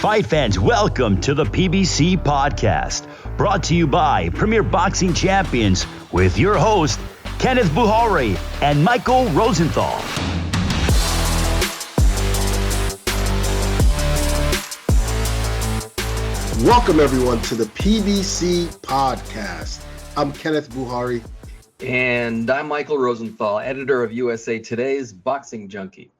Fight fans, welcome to the PBC Podcast, brought to you by Premier Boxing Champions with your host, Kenneth Bouhairie and Michael Rosenthal. Welcome, everyone, to the PBC Podcast. I'm Kenneth Bouhairie. And I'm Michael Rosenthal, editor of USA Today's Boxing Junkie.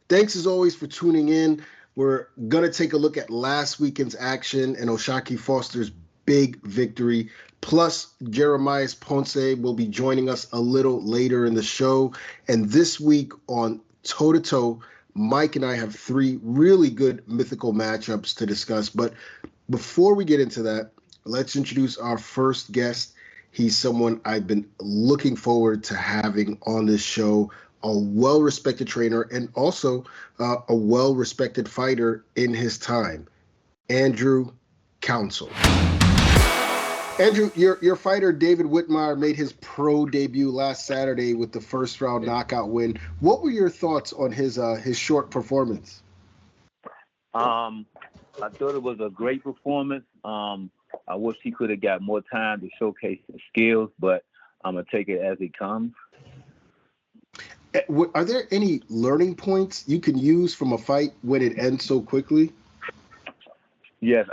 Thanks, as always, for tuning in. We're going to take a look at last weekend's action and O'Shaquie Foster's big victory. Plus, Jeremias Ponce will be joining us a little later in the show. And this week on Toe to Toe, Mike and I have three really good mythical matchups to discuss. But before we get into that, let's introduce our first guest. He's someone I've been looking forward to having on this show, a well-respected trainer and also a well-respected fighter in his time, Andrew Council. Andrew, your fighter David Whitmire made his pro debut last Saturday with the first-round knockout win. What were your thoughts on his short performance? I thought it was a great performance. I wish he could have got more time to showcase his skills, but I'm going to take it as it comes. Are there any learning points you can use from a fight when it ends so quickly? Yes,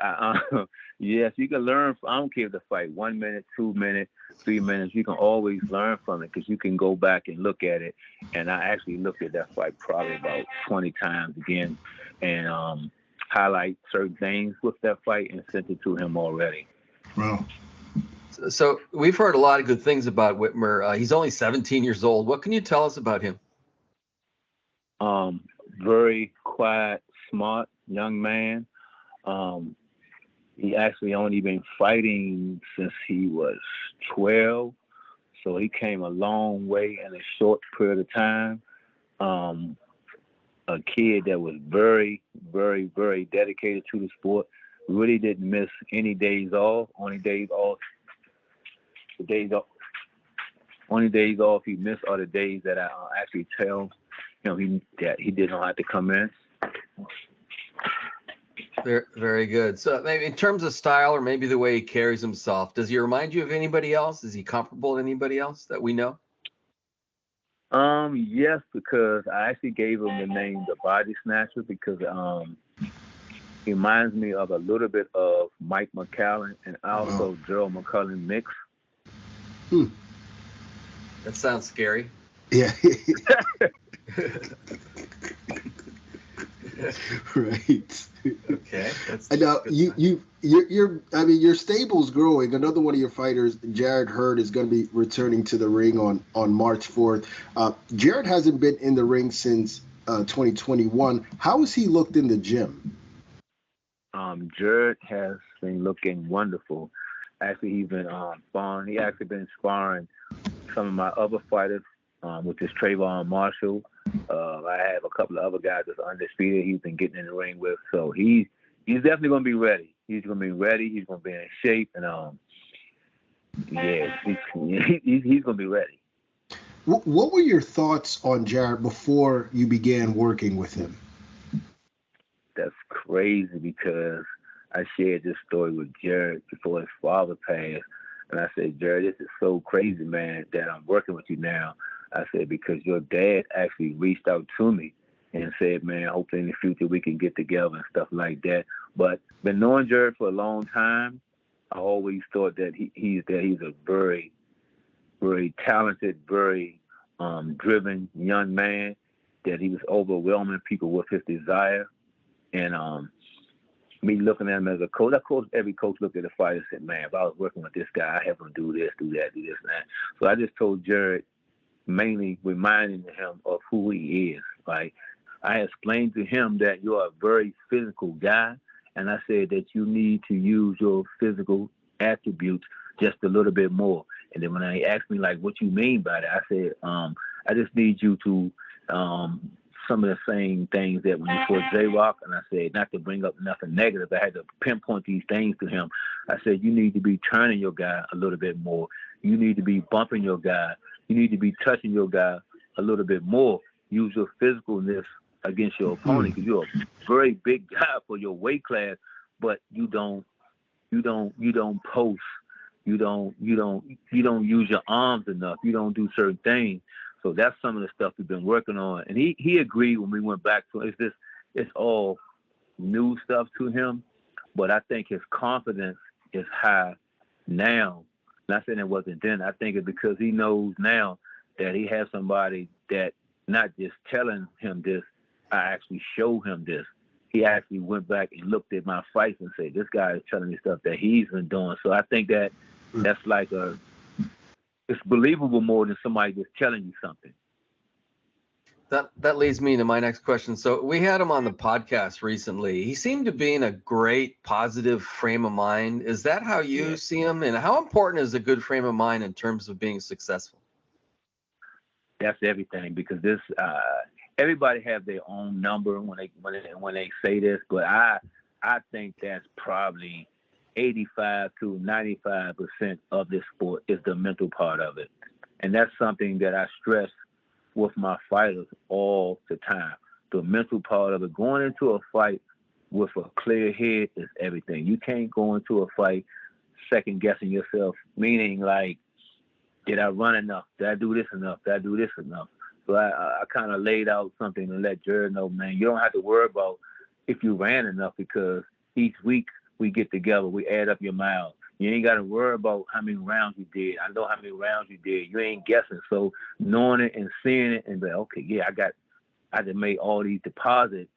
yes, you can learn. I don't care if the fight 1 minute, 2 minutes, 3 minutes. You can always learn from it because you can go back and look at it. And I actually looked at that fight probably about 20 times again and highlight certain things with that fight and sent it to him already. Wow. So we've heard a lot of good things about Whitmire. He's only 17 years old. What can you tell us about him? Very quiet, smart young man. He actually only been fighting since he was 12. So he came a long way in a short period of time. A kid that was very, very, very dedicated to the sport. Really didn't miss any days off. Only days off he missed are the days that I actually tell him that he didn't have to come in. Very, very good. So maybe in terms of style or maybe the way he carries himself, does he remind you of anybody else? Is he comparable to anybody else that we know? Yes, because I actually gave him the name the Body Snatcher because he reminds me of a little bit of Mike McCallum and also Gerald McCullough mix. That sounds scary. Yeah. Right. Okay. And now your stable's growing. Another one of your fighters, Jarrett Hurd, is going to be returning to the ring on March 4th. Jarrett hasn't been in the ring since 2021. How has he looked in the gym? Jarrett has been looking wonderful. Actually, he's been sparring. He actually been sparring some of my other fighters, which is Travon Marshall. I have a couple of other guys that's undefeated. He's been getting in the ring with. So he's definitely going to be ready. He's going to be ready. He's going to be in shape, and he's going to be ready. What were your thoughts on Jarrett before you began working with him? That's crazy because I shared this story with Jarrett before his father passed. And I said, Jarrett, this is so crazy, man, that I'm working with you now. I said, because your dad actually reached out to me and said, man, hopefully in the future we can get together and stuff like that. But been knowing Jarrett for a long time, I always thought that he's a very, very talented, very driven young man, that he was overwhelming people with his desire. And me looking at him as a coach, of course, every coach looked at a fighter and said, man, if I was working with this guy, I have him do this, do that, do this, and that. So I just told Jarrett, mainly reminding him of who he is. Like, I explained to him that you're a very physical guy, and I said that you need to use your physical attributes just a little bit more. And then when he asked me, like, what you mean by that, I said, I just need you to some of the same things that when you fought J-Rock, and I said, not to bring up nothing negative, I had to pinpoint these things to him. I said, you need to be turning your guy a little bit more. You need to be bumping your guy. You need to be touching your guy a little bit more. Use your physicalness against your opponent because you're a very big guy for your weight class, but you don't post. You don't use your arms enough. You don't do certain things. So that's some of the stuff we've been working on. And he agreed when we went back to it. It's all new stuff to him, but I think his confidence is high now. Not saying it wasn't then. I think it's because he knows now that he has somebody that not just telling him this, I actually show him this. He actually went back and looked at my fights and said, this guy is telling me stuff that he's been doing. So I think that's like it's believable more than somebody just telling you something. That leads me to my next question. So we had him on the podcast recently. He seemed to be in a great positive frame of mind. Is that how you see him? And how important is a good frame of mind in terms of being successful? That's everything, because this everybody have their own number when they say this, but I think that's probably 85 to 95% of this sport is the mental part of it. And that's something that I stress with my fighters all the time. The mental part of it. Going into a fight with a clear head is everything. You can't go into a fight second guessing yourself, meaning like, did I run enough? Did I do this enough? Did I do this enough? So I kind of laid out something to let Jarrett know, man, you don't have to worry about if you ran enough, because each week we get together, we add up your miles. You ain't got to worry about how many rounds you did. I know how many rounds you did. You ain't guessing. So knowing it and seeing it and be like, okay, yeah, I just made all these deposits.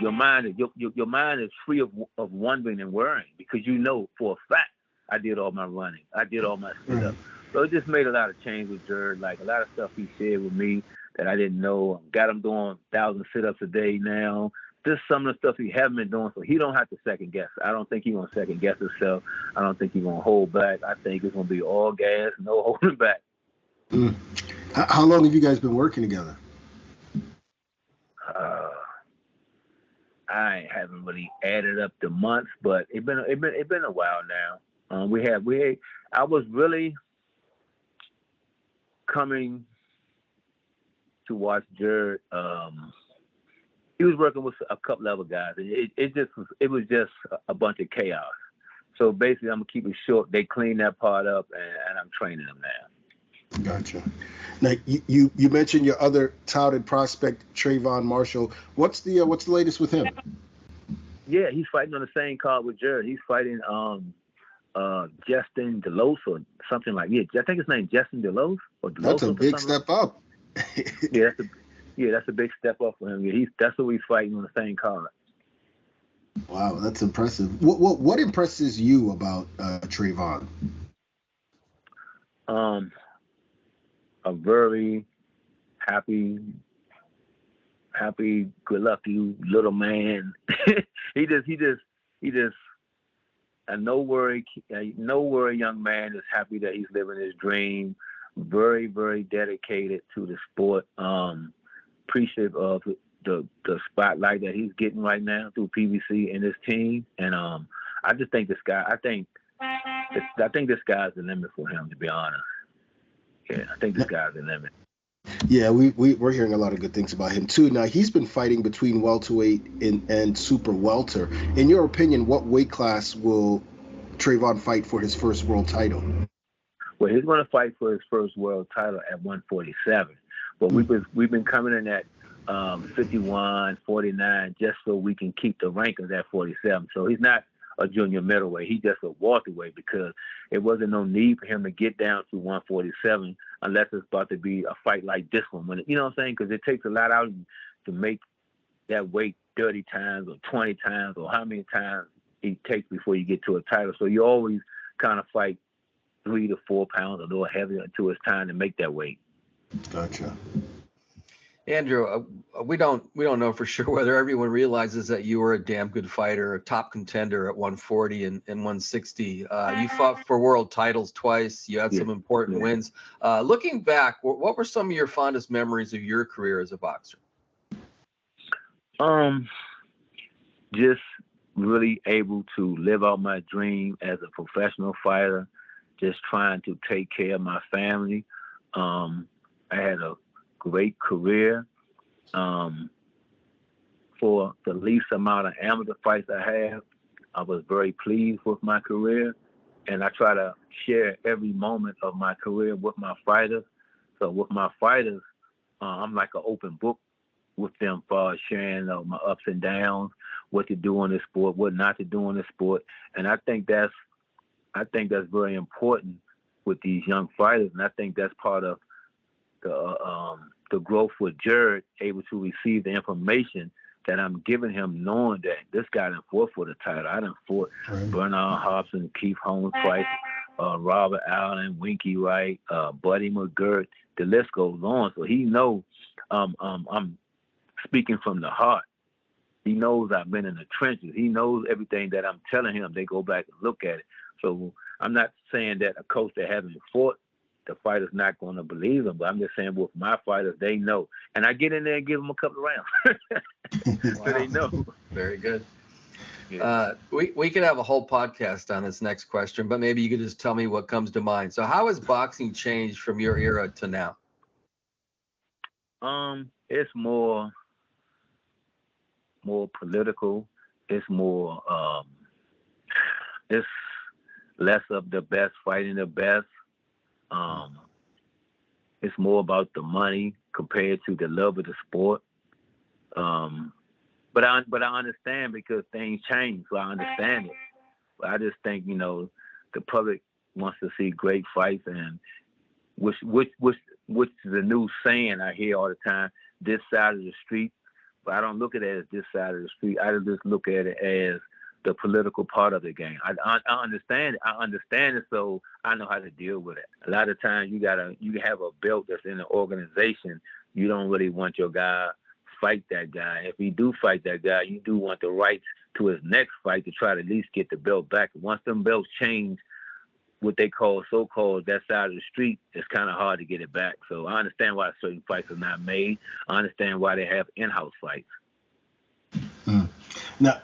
Your mind is free of wondering and worrying, because you know for a fact I did all my running. I did all my sit-ups. So it just made a lot of change with Jarrett. Like a lot of stuff he shared with me that I didn't know. Got him doing 1,000 sit-ups a day now. Just some of the stuff he haven't been doing, so he don't have to second guess. I don't think he's gonna second guess himself. I don't think he's gonna hold back. I think it's gonna be all gas, no holding back. How long have you guys been working together? I haven't really added up the months, but it's been a while now. I was really coming to watch Jarrett. He was working with a couple other guys, and it was just a bunch of chaos. So basically, I'm gonna keep it short. They cleaned that part up, and I'm training them now. Gotcha. Now you mentioned your other touted prospect, Travon Marshall. What's the latest with him? Yeah, he's fighting on the same card with Jarrett. He's fighting Justin DeLose or something like. Yeah, I think his name Justin DeLose or DeLose. That's a big step up. That's a big step up for him. Yeah, that's who he's fighting on the same card. Wow, that's impressive. What impresses you about Travon? A very happy, good-lucky little man. he just a no worry young man is happy that he's living his dream. Very, very dedicated to the sport. Appreciative of the spotlight that he's getting right now through PBC and his team. And I just think this guy. I think this guy's the limit for him, to be honest. Yeah, I think this guy's the limit. Yeah, we're hearing a lot of good things about him too. Now he's been fighting between welterweight and super welter. In your opinion, what weight class will Travon fight for his first world title? Well, he's going to fight for his first world title at 147. But we've been coming in at 51, 49, just so we can keep the rankings at 47. So he's not a junior middleweight. He's just a welterweight, because it wasn't no need for him to get down to 147 unless it's about to be a fight like this one. You know what I'm saying? Because it takes a lot out of you to make that weight 30 times or 20 times or how many times it takes before you get to a title. So you always kind of fight 3 to 4 pounds a little heavier until it's time to make that weight. Gotcha. Andrew, we don't know for sure whether everyone realizes that you were a damn good fighter, a top contender at 140 and 160. You fought for world titles twice. You had some important wins. Looking back, what were some of your fondest memories of your career as a boxer? Just really able to live out my dream as a professional fighter, just trying to take care of my family. I had a great career. for the least amount of amateur fights I have, I was very pleased with my career, and I try to share every moment of my career with my fighters. So with my fighters, I'm like an open book with them as far as sharing my ups and downs, what to do in this sport, what not to do in this sport, and I think that's very important with these young fighters, and I think that's part of the growth with Jarrett, able to receive the information that I'm giving him, knowing that this guy done fought for the title. I done fought Bernard Hobson, Keith Holmes Price, Robert Allen, Winky Wright, Buddy McGirt. The list goes on. So he knows I'm speaking from the heart. He knows I've been in the trenches. He knows everything that I'm telling him. They go back and look at it. So I'm not saying that a coach that hasn't fought, the fighter's not going to believe him, but I'm just saying with my fighters, they know. And I get in there and give them a couple of rounds. So they know. Very good. Yeah. We could have a whole podcast on this next question, but maybe you could just tell me what comes to mind. So how has boxing changed from your era to now? It's more political. It's more, it's less of the best fighting the best. It's more about the money compared to the love of the sport. But I understand because things change, so I understand it. But I just think, the public wants to see great fights, and which is a new saying I hear all the time, this side of the street. But I don't look at it as this side of the street. I just look at it as the political part of the game. I understand it. I understand it, so I know how to deal with it. A lot of times you have a belt that's in the organization. You don't really want your guy fight that guy. If you do fight that guy, you do want the rights to his next fight to try to at least get the belt back. Once them belts change, what they call so-called that side of the street, it's kind of hard to get it back. So I understand why certain fights are not made. I understand why they have in-house fights. Now,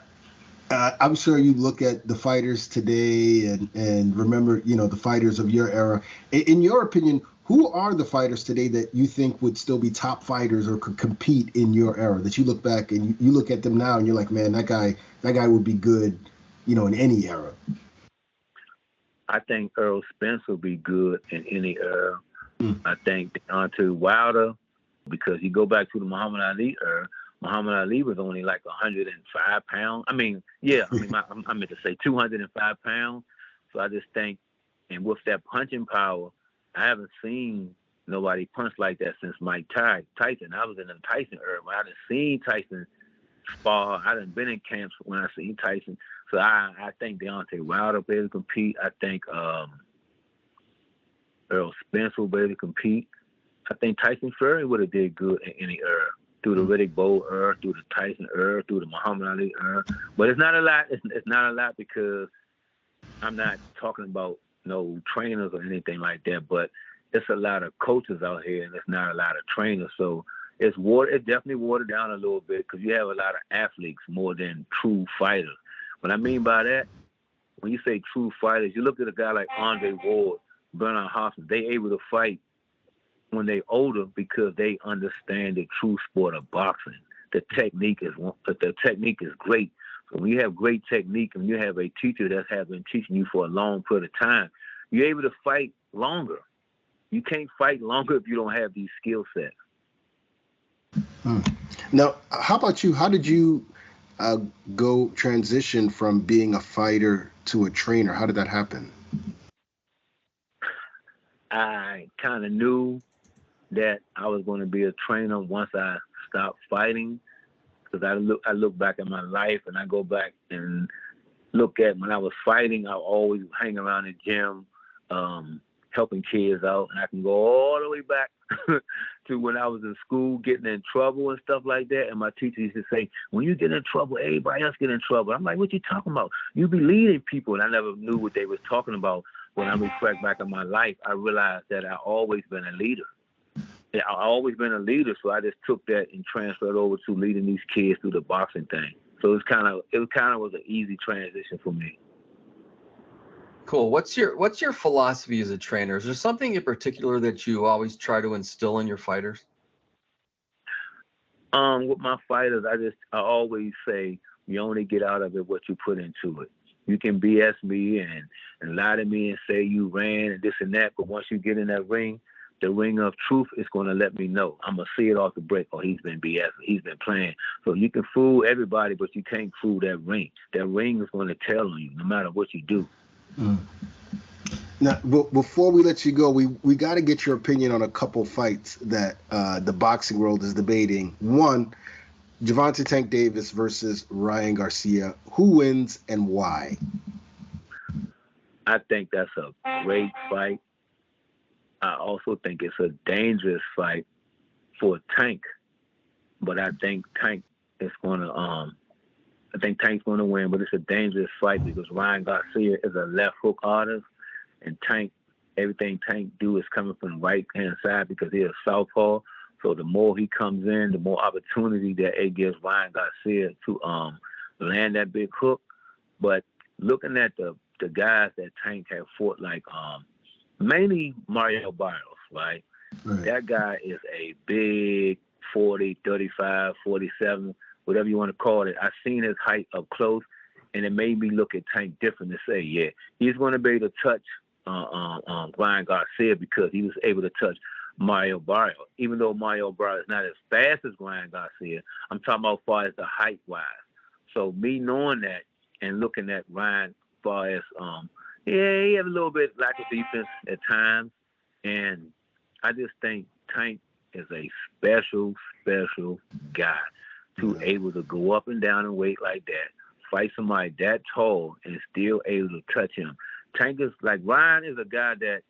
I'm sure you look at the fighters today and remember, the fighters of your era. In your opinion, who are the fighters today that you think would still be top fighters or could compete in your era? That you look back and you look at them now and you're like, man, that guy would be good, in any era. I think Errol Spence will be good in any era. I think Deontay Wilder, because you go back to the Muhammad Ali era. Muhammad Ali was only like 105 pounds. I meant to say 205 pounds. So I just think, and with that punching power, I haven't seen nobody punch like that since Mike Tyson. I was in the Tyson era. I done seen Tyson spar. I done been in camps when I seen Tyson. So I think Deontay Wilder will be able to compete. I think Errol Spence will be able to compete. I think Tyson Fury would have did good in any era. Through the Riddick Bowe era, through the Tyson era, through the Muhammad Ali era. But it's not a lot. It's not a lot because I'm not talking about no trainers or anything like that, but it's a lot of coaches out here and it's not a lot of trainers. So it's definitely watered down a little bit because you have a lot of athletes more than true fighters. What I mean by that, when you say true fighters, you look at a guy like Andre Ward, Bernard Hobson, they able to fight when they older because they understand the true sport of boxing. The technique is great. So when you have great technique and you have a teacher that has been teaching you for a long period of time, you're able to fight longer. You can't fight longer if you don't have these skill sets. Now, how about you? How did you transition from being a fighter to a trainer? How did that happen? I kind of knew that I was going to be a trainer once I stopped fighting, because I look back at my life and I go back and look at when I was fighting. I always hang around the gym, helping kids out, and I can go all the way back to when I was in school getting in trouble and stuff like that. And my teacher used to say, when you get in trouble, everybody else get in trouble. I'm like, what you talking about? You be leading people. And I never knew what they was talking about. When I reflect back on my life, I realized that I always been a leader. Yeah, I've always been a leader, so I just took that and transferred over to leading these kids through the boxing thing. So it was an easy transition for me. Cool. What's your philosophy as a trainer? Is there something in particular that you always try to instill in your fighters? With my fighters, I always say you only get out of it what you put into it. You can BS me and lie to me and say you ran and this and that, but once you get in that ring, the ring of truth is going to let me know. I'm going to see it off the break. Oh, he's been BS. He's been playing. So you can fool everybody, but you can't fool that ring. That ring is going to tell on you no matter what you do. Now, before we let you go, we got to get your opinion on a couple fights that the boxing world is debating. One, Gervonta Tank Davis versus Ryan Garcia. Who wins and why? I think that's a great fight. I also think it's a dangerous fight for Tank, but I think Tank is going to I think Tank's going to win, but it's a dangerous fight because Ryan Garcia is a left hook artist, and Tank, everything Tank do is coming from the right hand side because he's a southpaw. So the more he comes in, the more opportunity that it gives Ryan Garcia to land that big hook. But looking at the guys that Tank have fought, like mainly Mario Barrios, right? That guy is a big 40, 35, 47, whatever you want to call it. I've seen his height up close, and it made me look at Tank different to say, yeah, he's going to be able to touch Ryan Garcia because he was able to touch Mario Barrios. Even though Mario Barrios is not as fast as Ryan Garcia, I'm talking about as far as the height-wise. So me knowing that and looking at Ryan as far as, he had a little bit lack of defense at times, and I just think Tank is a special guy to able to go up and down in weight like that, fight somebody that tall, and still able to touch him. Tank is like Ryan is a guy that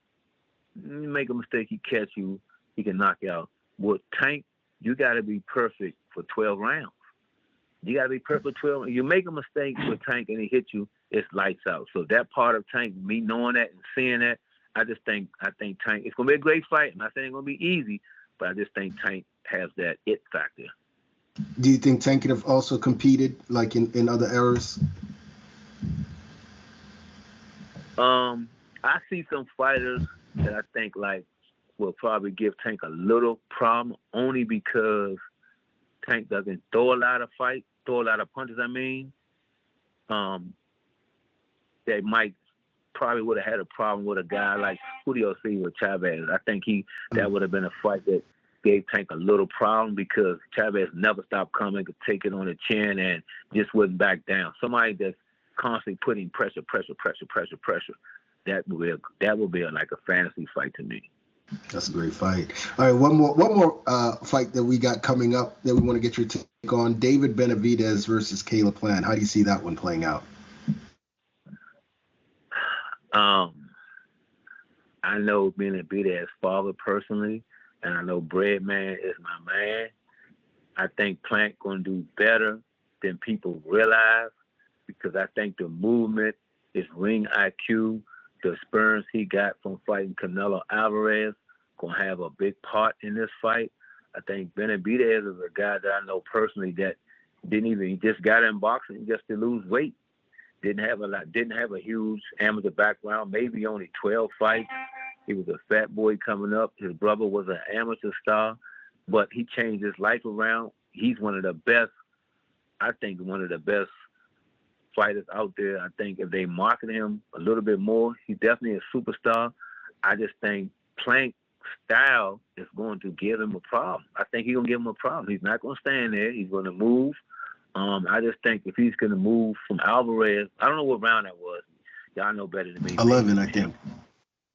you make a mistake, he catch you, he can knock you out. With Tank, you got to be perfect for 12 rounds. You got to be perfect for 12. You make a mistake with Tank and he hit you, it's lights out. So that part of Tank, me knowing that and seeing that, I think Tank, it's going to be a great fight. I'm not saying it's going to be easy, but I just think Tank has that it factor. Do you think Tank could have also competed like in other eras? I see some fighters that I think like will probably give Tank a little problem only because Tank doesn't throw a lot of punches. They might probably would have had a problem with a guy like Julio Cesar Chavez. I think that would have been a fight that gave Tank a little problem because Chavez never stopped coming, could take it on the chin and just wouldn't back down. Somebody that's constantly putting pressure. That would be like a fantasy fight to me. That's a great fight. All right, one more fight that we got coming up that we want to get your take on: David Benavidez versus Caleb Plant. How do you see that one playing out? I know Benavidez's father personally, and I know Breadman is my man. I think Plant going to do better than people realize because I think the movement, his ring IQ, the experience he got from fighting Canelo Alvarez going to have a big part in this fight. I think Benavidez is a guy that I know personally that he just got in boxing just to lose weight. Didn't have a huge amateur background, maybe only 12 fights. He was a fat boy coming up. His brother was an amateur star, but he changed his life around. He's one of the best fighters out there. I think if they market him a little bit more, he's definitely a superstar. I just think Plank's style is going to give him a problem. I think he's going to give him a problem. He's not going to stand there. He's going to move. I just think if he's going to move from Alvarez, I don't know what round that was. Y'all know better than me. 11, I think.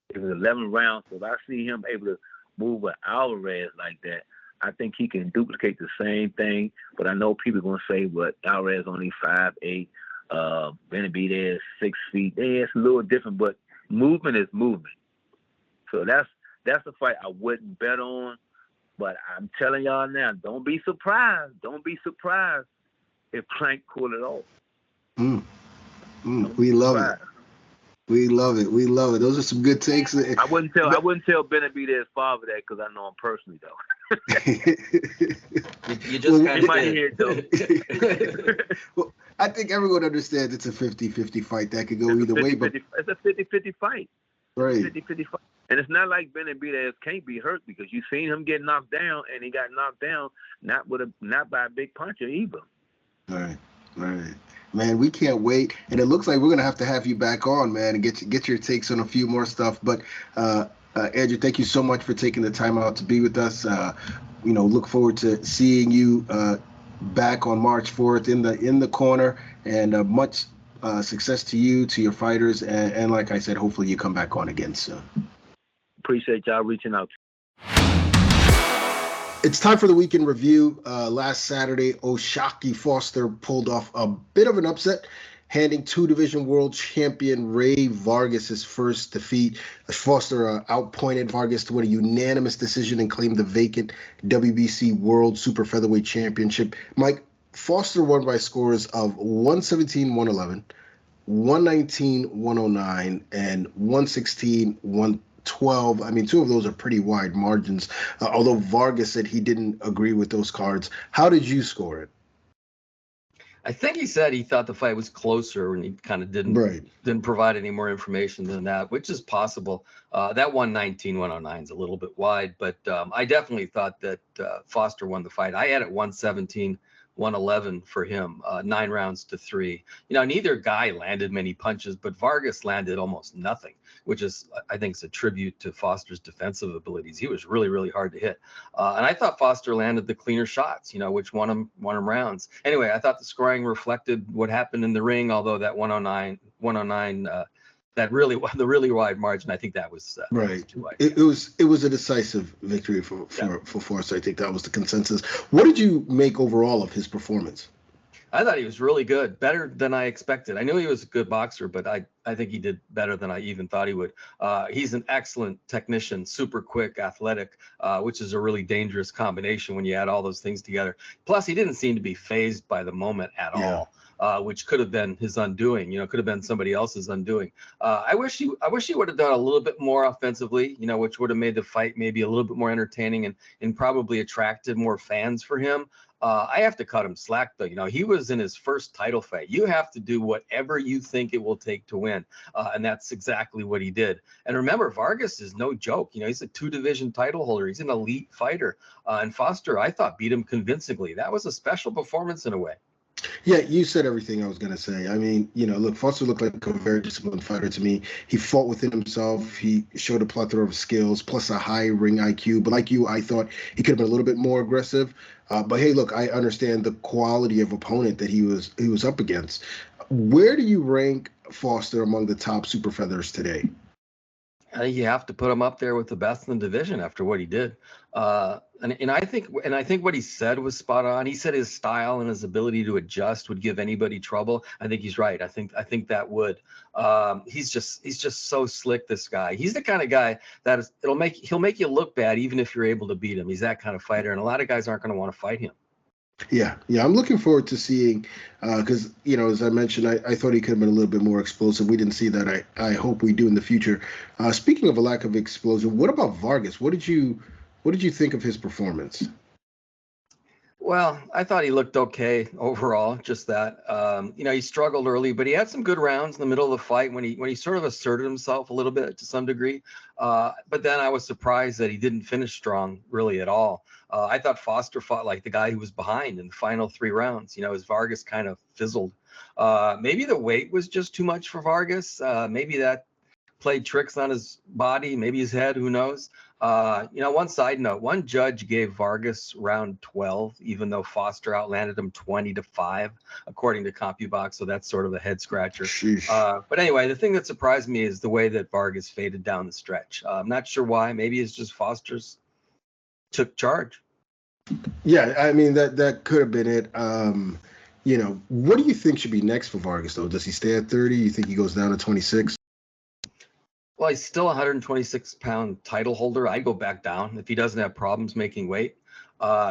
It was 11 rounds. So if I see him able to move with Alvarez like that, I think he can duplicate the same thing. But I know people are going to say, "But Alvarez only 5'8". Benavidez 6 feet. Yeah, it's a little different, but movement is movement. So that's a fight I wouldn't bet on. But I'm telling y'all now, don't be surprised. Don't be surprised if Plank pull it off. We love it. We love it. We love it. Those are some good takes. I wouldn't tell Benavidez's father that because I know him personally though. you just kind of might hear it though. Well, I think everyone understands it's a 50-50 fight. That could go either way. But it's a 50-50 fight. Right. 50-50 fight. And it's not like Benavidez can't be hurt, because you've seen him get knocked down, and he got knocked down not by a big puncher either. Right. Man, we can't wait, and it looks like we're gonna have you back on, man, and get your takes on a few more stuff. But Andrew, thank you so much for taking the time out to be with us. Look forward to seeing you back on March 4th in the corner, and much success to you, to your fighters, and like I said, hopefully you come back on again soon. Appreciate y'all reaching out. It's time for the weekend review. Last Saturday, O'Shaquie Foster pulled off a bit of an upset, handing two-division world champion Ray Vargas his first defeat. Foster outpointed Vargas to win a unanimous decision and claimed the vacant WBC World Super Featherweight Championship. Mike, Foster won by scores of 117-111, 119-109, and 116-112. I mean, two of those are pretty wide margins, although Vargas said he didn't agree with those cards. How did you score it? I think he said he thought the fight was closer, and he kind of didn't provide any more information than that, which is possible. That 119-109 is a little bit wide, but I definitely thought that Foster won the fight. I had it 117-111 for him, 9 rounds to 3. Neither guy landed many punches, but Vargas landed almost nothing, which is, I think, is a tribute to Foster's defensive abilities. He was really, really hard to hit. And I thought Foster landed the cleaner shots, which won him rounds. Anyway, I thought the scoring reflected what happened in the ring, although that 109, the really wide margin, I think that was right. Was too wide. It was a decisive victory for Foster. I think that was the consensus. What did you make overall of his performance? I thought he was really good, better than I expected. I knew he was a good boxer, but I think he did better than I even thought he would. He's an excellent technician, super quick, athletic, which is a really dangerous combination when you add all those things together. Plus, he didn't seem to be fazed by the moment at all. Which could have been his undoing, could have been somebody else's undoing. I wish he would have done a little bit more offensively, which would have made the fight maybe a little bit more entertaining and probably attracted more fans for him. I have to cut him slack, though. He was in his first title fight. You have to do whatever you think it will take to win. And that's exactly what he did. And remember, Vargas is no joke. He's a 2-division title holder. He's an elite fighter. And Foster, I thought, beat him convincingly. That was a special performance in a way. Yeah, you said everything I was going to say. I mean, look, Foster looked like a very disciplined fighter to me. He fought within himself. He showed a plethora of skills, plus a high ring IQ. But like you, I thought he could have been a little bit more aggressive. But hey, look, I understand the quality of opponent that he was up against. Where do you rank Foster among the top super feathers today? You have to put him up there with the best in the division after what he did. And I think what he said was spot on. He said his style and his ability to adjust would give anybody trouble. I think he's right. I think that would. He's just so slick, this guy. He's the kind of guy that he'll make you look bad even if you're able to beat him. He's that kind of fighter, and a lot of guys aren't going to want to fight him. Yeah, I'm looking forward to seeing, because, as I mentioned, I thought he could have been a little bit more explosive. We didn't see that. I hope we do in the future. Speaking of a lack of explosion, what about Vargas? What did you think of his performance? Well, I thought he looked okay overall, just that. He struggled early, but he had some good rounds in the middle of the fight when he sort of asserted himself a little bit to some degree. But then I was surprised that he didn't finish strong really at all. I thought Foster fought like the guy who was behind in the final 3 rounds. As Vargas kind of fizzled. Maybe the weight was just too much for Vargas. Maybe that played tricks on his body, maybe his head, who knows. One side note, one judge gave Vargas round 12, even though Foster outlanded him 20-5, according to CompuBox. So that's sort of a head scratcher. But anyway, the thing that surprised me is the way that Vargas faded down the stretch. I'm not sure why. Maybe it's just Foster's took charge. Yeah, I mean, that could have been it. What do you think should be next for Vargas, though? Does he stay at 30? You think he goes down to 26? Well, he's still a 126-pound title holder. I'd go back down if he doesn't have problems making weight.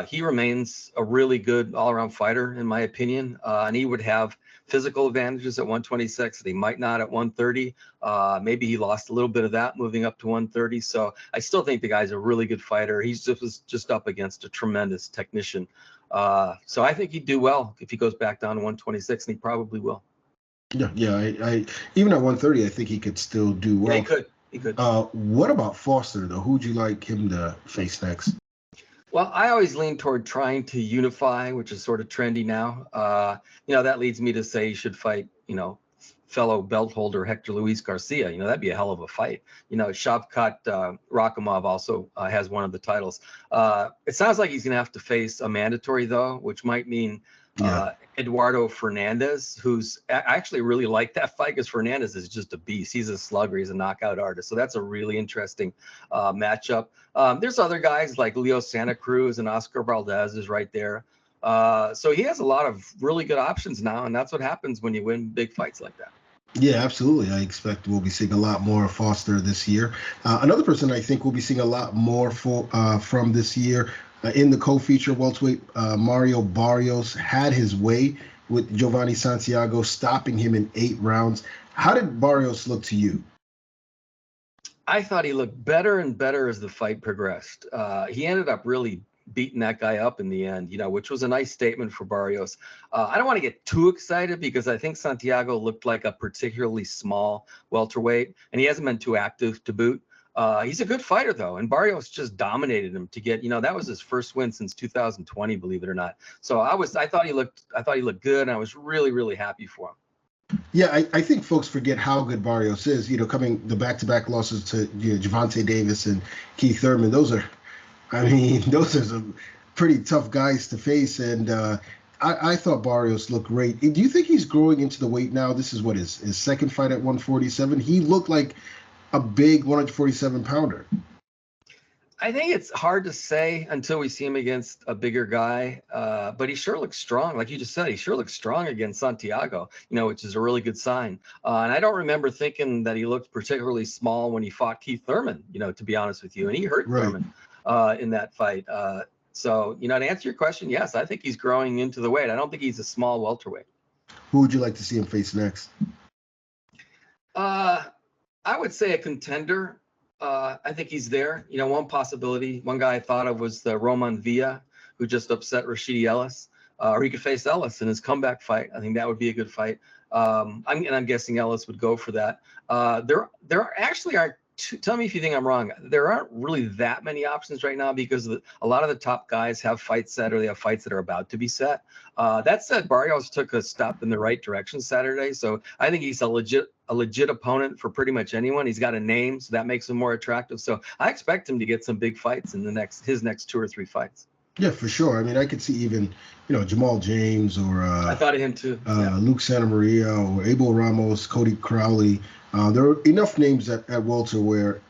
He remains a really good all-around fighter, in my opinion, and he would have physical advantages at 126 that he might not at 130. Maybe he lost a little bit of that moving up to 130. So I still think the guy's a really good fighter. He's just up against a tremendous technician. So I think he'd do well if he goes back down to 126, and he probably will. Yeah. I even at 130, I think he could still do well. Yeah, he could. He could. What about Foster, though? Who'd you like him to face next? Well, I always lean toward trying to unify, which is sort of trendy now. That leads me to say he should fight, fellow belt holder Hector Luis Garcia. That'd be a hell of a fight. Shavkat Rakhimov also has one of the titles. It sounds like he's going to have to face a mandatory, though, which might mean Eduardo Fernandez, I actually really like that fight because Fernandez is just a beast. He's a slugger. He's a knockout artist. So that's a really interesting matchup. There's other guys like Leo Santa Cruz and Oscar Valdez is right there. So he has a lot of really good options now, and that's what happens when you win big fights like that. Yeah, absolutely. I expect we'll be seeing a lot more of Foster this year. Another person I think we'll be seeing a lot more from this year in the co-feature welterweight, Mario Barrios had his way with Giovanni Santiago, stopping him in 8 rounds. How did Barrios look to you? I thought he looked better and better as the fight progressed. He ended up really beating that guy up in the end, which was a nice statement for Barrios. I don't want to get too excited because I think Santiago looked like a particularly small welterweight, and he hasn't been too active to boot. He's a good fighter, though, and Barrios just dominated him to get, that was his first win since 2020, believe it or not. So I thought he looked good, and I was really, really happy for him. Yeah, I think folks forget how good Barrios is. Coming the back-to-back losses to Gervonta Davis and Keith Thurman. Those are some pretty tough guys to face. And I thought Barrios looked great. Do you think he's growing into the weight now? This is what his second fight at 147. He looked like a big 147-pounder. I think it's hard to say until we see him against a bigger guy, but he sure looks strong. Like you just said, he sure looks strong against Santiago, which is a really good sign. And I don't remember thinking that he looked particularly small when he fought Keith Thurman, to be honest with you. And he hurt Thurman in that fight. So, to answer your question, yes, I think he's growing into the weight. I don't think he's a small welterweight. Who would you like to see him face next? I would say a contender. I think he's there. One possibility, one guy I thought of was the Roman Villa, who just upset Rashidi Ellis. Or he could face Ellis in his comeback fight. I think that would be a good fight. I'm guessing Ellis would go for that. There actually aren't. Tell me if you think I'm wrong. There aren't really that many options right now because a lot of the top guys have fights set or they have fights that are about to be set. That said, Barrios took a step in the right direction Saturday, so I think he's a legit opponent for pretty much anyone. He's got a name, so that makes him more attractive. So I expect him to get some big fights in his next 2 or 3 fights. Yeah, for sure. I mean, I could see even, Jamal James or I thought of him too. Luke Santamaria or Abel Ramos, Cody Crowley. There are enough names at welter where,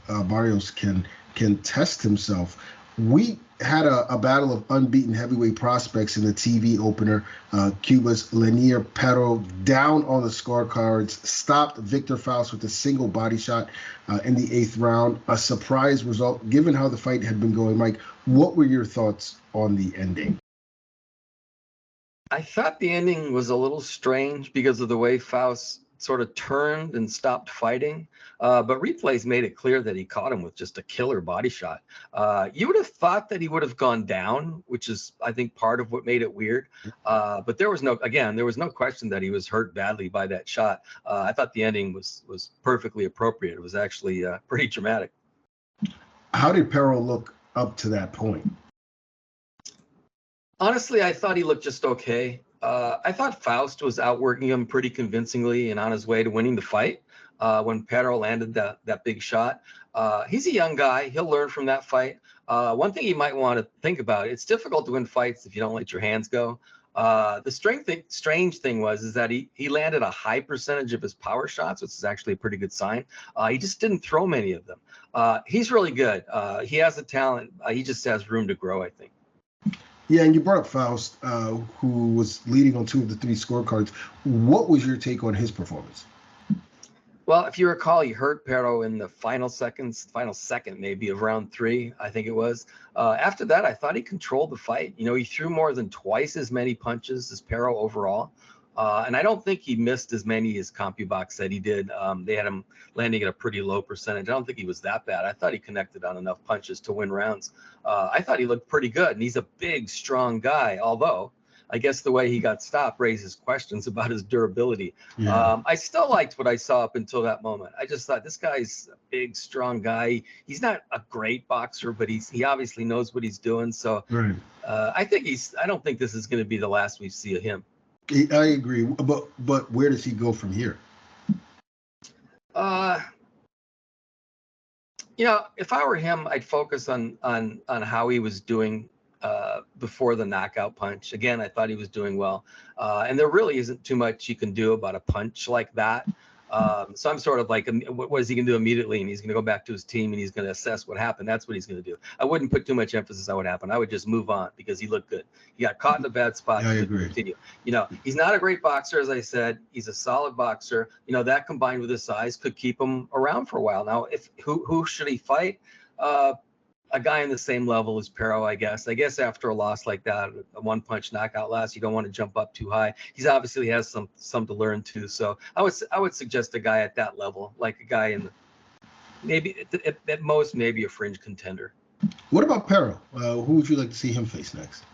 Barrios can test himself. We had a battle of unbeaten heavyweight prospects in the TV opener. Cuba's Lenier Pero down on the scorecards, stopped Victor Faust with a single body shot in the 8th round. A surprise result, given how the fight had been going. Mike, what were your thoughts on the ending? I thought the ending was a little strange because of the way Faust sort of turned and stopped fighting. But replays made it clear that he caught him with just a killer body shot. You would have thought that he would have gone down, which is, I think, part of what made it weird. But there was no question that he was hurt badly by that shot. I thought the ending was perfectly appropriate. It was actually pretty dramatic. How did Pero look up to that point? Honestly, I thought he looked just okay. I thought Faust was outworking him pretty convincingly and on his way to winning the fight when Pero landed that big shot. He's a young guy. He'll learn from that fight. One thing you might want to think about, it's difficult to win fights if you don't let your hands go. The strange thing was that he landed a high percentage of his power shots, which is actually a pretty good sign. He just didn't throw many of them. He's really good. He has the talent. He just has room to grow, I think. Yeah, and you brought up Faust, who was leading on 2 of the 3 scorecards. What was your take on his performance? Well, if you recall, he hurt Pero in the final second maybe of round 3, I think it was. After that, I thought he controlled the fight. He threw more than twice as many punches as Pero overall. And I don't think he missed as many as CompuBox said he did. They had him landing at a pretty low percentage. I don't think he was that bad. I thought he connected on enough punches to win rounds. I thought he looked pretty good, and he's a big, strong guy, although I guess the way he got stopped raises questions about his durability. Yeah. I still liked what I saw up until that moment. I just thought this guy's a big, strong guy. He's not a great boxer, but he obviously knows what he's doing. So Right. I don't think this is going to be the last we see of him. I agree, but where does he go from here? If I were him, I'd focus on how he was doing before the knockout punch. Again, I thought he was doing well, and there really isn't too much you can do about a punch like that. So I'm sort of like, what is he going to do immediately? And he's going to go back to his team and he's going to assess what happened. That's what he's going to do. I wouldn't put too much emphasis on what happened. I would just move on because he looked good. He got caught in a bad spot. I agree. Continue. He's not a great boxer, as I said. He's a solid boxer. That combined with his size could keep him around for a while. Now, who should he fight? A guy on the same level as Pero, I guess. I guess after a loss like that, a one-punch knockout loss, you don't want to jump up too high. He's obviously has some to learn too. So I would suggest a guy at that level, like a guy in maybe at most maybe a fringe contender. What about Pero? Who would you like to see him face next?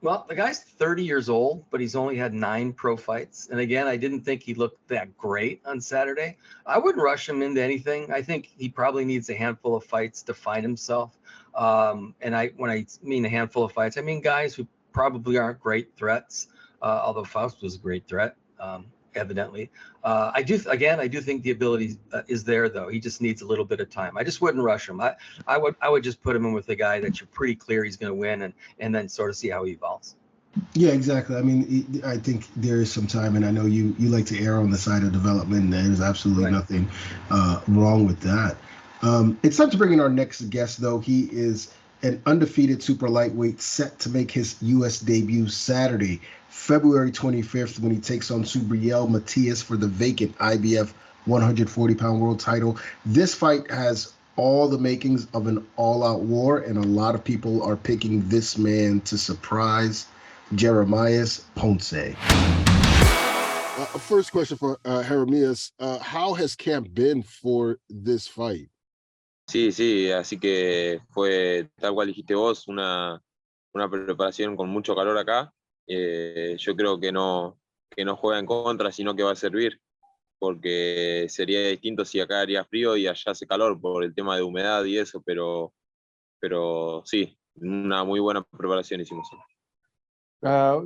Well, the guy's 30 years old, but he's only had 9 pro fights. And again, I didn't think he looked that great on Saturday. I wouldn't rush him into anything. I think he probably needs a handful of fights to find himself. And when I mean a handful of fights, I mean guys who probably aren't great threats, although Faust was a great threat, evidently. I do think the ability is there, though. He just needs a little bit of time. I just wouldn't rush him. I would just put him in with a guy that you're pretty clear he's going to win, and then sort of see how he evolves. Yeah, exactly. I mean, I think there is some time, and I know you like to err on the side of development. There's absolutely nothing wrong with that. It's time to bring in our next guest, though. He is an undefeated super lightweight set to make his U.S. debut Saturday, February 25th, when he takes on Subriel Matias for the vacant IBF 140-pound world title. This fight has all the makings of an all-out war, and a lot of people are picking this man to surprise Jeremias Ponce. First question for Jeremias. How has camp been for this fight? Sí, así que fue tal cual dijiste vos, una preparación con mucho calor acá. Yo creo que no juega en contra, sino que va a servir, porque sería distinto si acá haría frío y allá hace calor por el tema de humedad y eso, pero sí, una muy buena preparación hicimos.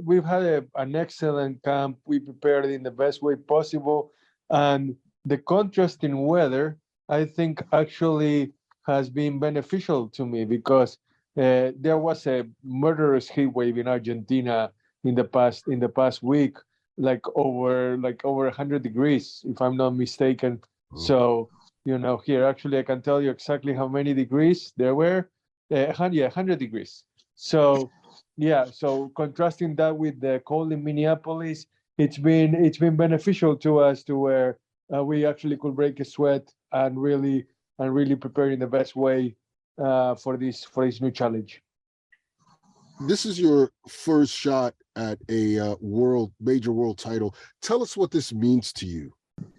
We've had an excellent camp. We prepared in the best way possible, and the contrast in weather, I think, actually has been beneficial to me, because there was a murderous heat wave in Argentina in the past week, like over 100 degrees, if I'm not mistaken. So here actually I can tell you exactly how many degrees there were. 100 degrees. So so contrasting that with the cold in Minneapolis, it's been beneficial to us, to where we actually could break a sweat and really prepare in the best way for this new challenge. This is your first shot at a major world title. Tell us what this means to you.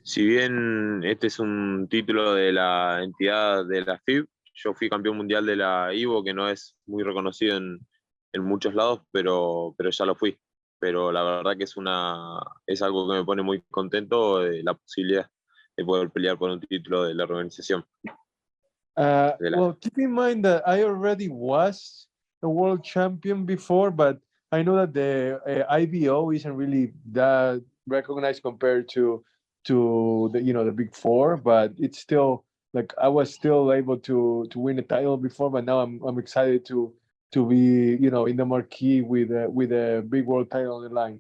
Si bien este es un título de la entidad de la FIB, yo fui campeón mundial de la IVO, que no es muy reconocido en muchos lados, pero ya lo fui. Pero la verdad que es algo que me pone muy contento, la posibilidad de poder pelear por un título de la organización. Well, keep in mind that I already was a world champion before, but I know that the IBO isn't really that recognized compared to the Big Four, but it's still, like, I was still able to win a title before, but now I'm excited to be in the marquee with a big world title on the line.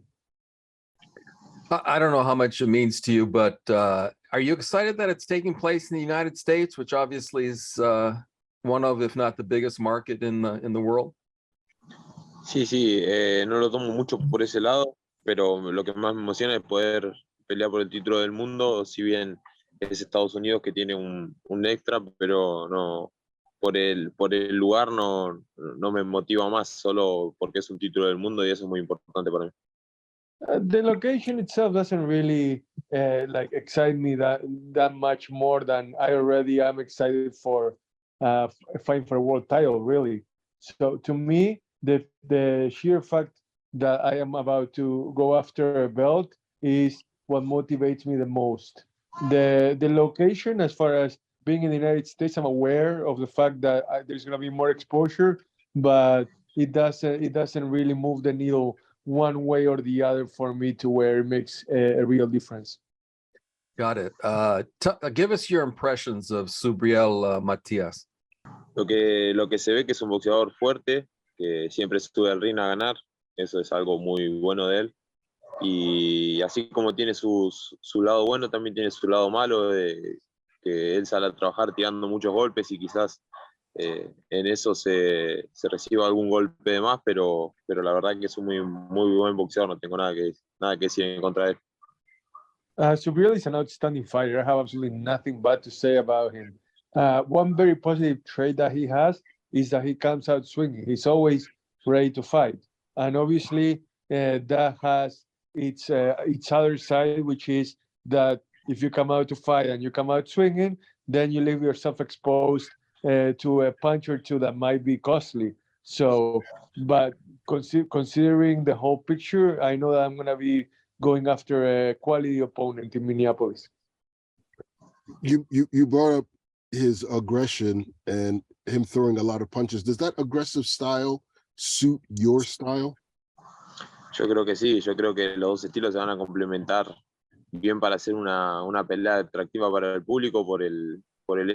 I don't know how much it means to you, but are you excited that it's taking place in the United States, which obviously is one of, if not the biggest market in the world? Sí, no lo tomo mucho por ese lado, pero lo que más me emociona es poder pelear por el título del mundo, si bien es Estados Unidos que tiene un extra, pero no, por el lugar no me motiva más, solo porque es un título del mundo y eso es muy importante para mí. The location itself doesn't really excite me that much more than I already am excited for fighting for a world title, really. So to me, the sheer fact that I am about to go after a belt is what motivates me the most. The location, as far as being in the United States, I'm aware of the fact that there's going to be more exposure, but it doesn't really move the needle one way or the other for me to where it makes a real difference. Got it. Give us your impressions of Subriel Matias. Lo que se ve que es un boxeador fuerte, que siempre sube al ring a ganar, eso es algo muy bueno de él. Y así como tiene su lado bueno, también tiene su lado malo, de que él sale a trabajar tirando muchos golpes y quizás en eso se reciba algún golpe de más, pero la verdad que es un muy buen boxeador, no tengo nada que decir en contra de él. Subriel is an outstanding fighter. I have absolutely nothing bad to say about him. One very positive trait that he has is that he comes out swinging. He's always ready to fight. And obviously that has its other side, which is that if you come out to fight and you come out swinging, then you leave yourself exposed to a punch or two that might be costly. So, but considering the whole picture, I know that I'm going to be going after a quality opponent in Minneapolis. You brought up his aggression and him throwing a lot of punches. Does that aggressive style suit your style? Yo creo que sí, yo creo que los dos estilos se van a complementar bien para hacer una pelea atractiva para el público por el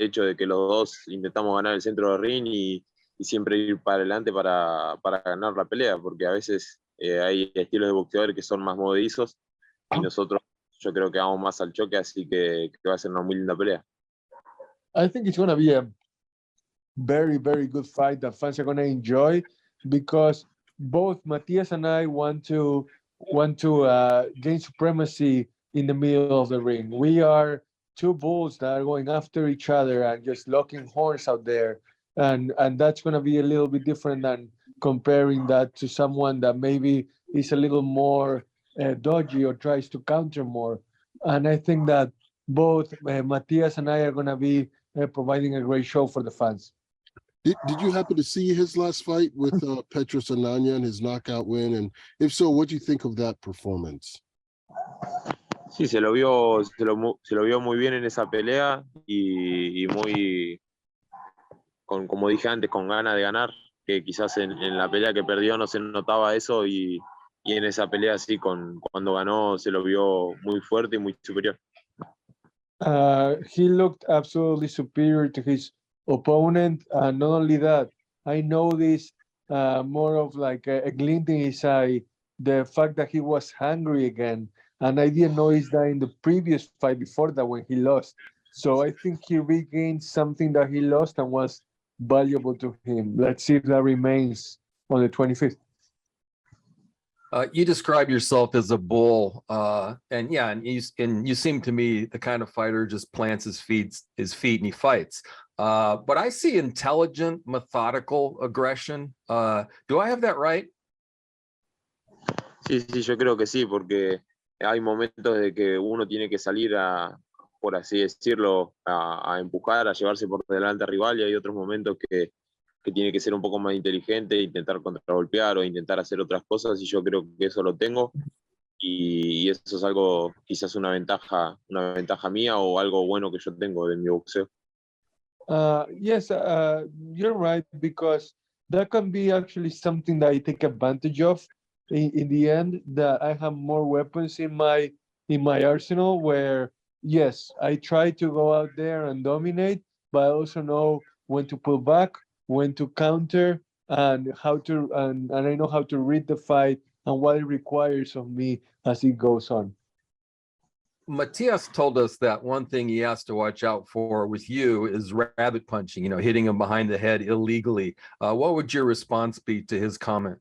hecho de que los dos intentamos ganar el centro del ring y siempre ir para adelante para ganar la pelea, porque a veces hay estilos de boxeadores que son más movedizos y nosotros yo creo que vamos más al choque, así que va a ser una muy linda pelea. I think it's going to be a very, very good fight that fans are going to enjoy, because both Matias and I want to gain supremacy in the middle of the ring. We are two bulls that are going after each other and just locking horns out there, and that's going to be a little bit different than comparing that to someone that maybe is a little more dodgy or tries to counter more. And I think that both Matias and I are going to be providing a great show for the fans. Did you happen to see his last fight with Petros Ananya and his knockout win? And if so, what do you think of that performance? Sí, se lo vio muy bien en esa pelea y muy, como dije antes, con ganas de ganar, que quizás en la pelea que perdió no se notaba eso y en esa pelea sí, cuando ganó se lo vio muy fuerte y muy superior. He looked absolutely superior to his opponent. Not only that, I noticed more of like a glint in his eye, the fact that he was hungry again. And I didn't notice that in the previous fight before that when he lost. So I think he regained something that he lost and was valuable to him. Let's see if that remains on the 25th. You describe yourself as a bull, and you seem to me the kind of fighter just plants his feet and he fights. But I see intelligent, methodical aggression. Do I have that right? Sí, yo creo que sí, porque hay momentos de que uno tiene que salir por así decirlo, a empujar, a llevarse por delante al rival, y hay otros momentos que tiene que ser un poco más inteligente, intentar contragolpear o intentar hacer otras cosas, y yo creo que eso lo tengo, y eso es algo, quizás una ventaja mía o algo bueno que yo tengo de mi boxeo. Yes, you're right, because that can be actually something that I take advantage of in the end, that I have more weapons in my arsenal, where yes, I try to go out there and dominate, but I also know when to pull back, when to counter, and I know how to read the fight and what it requires of me as it goes on. Matias told us that one thing he has to watch out for with you is rabbit punching, hitting him behind the head illegally. What would your response be to his comment?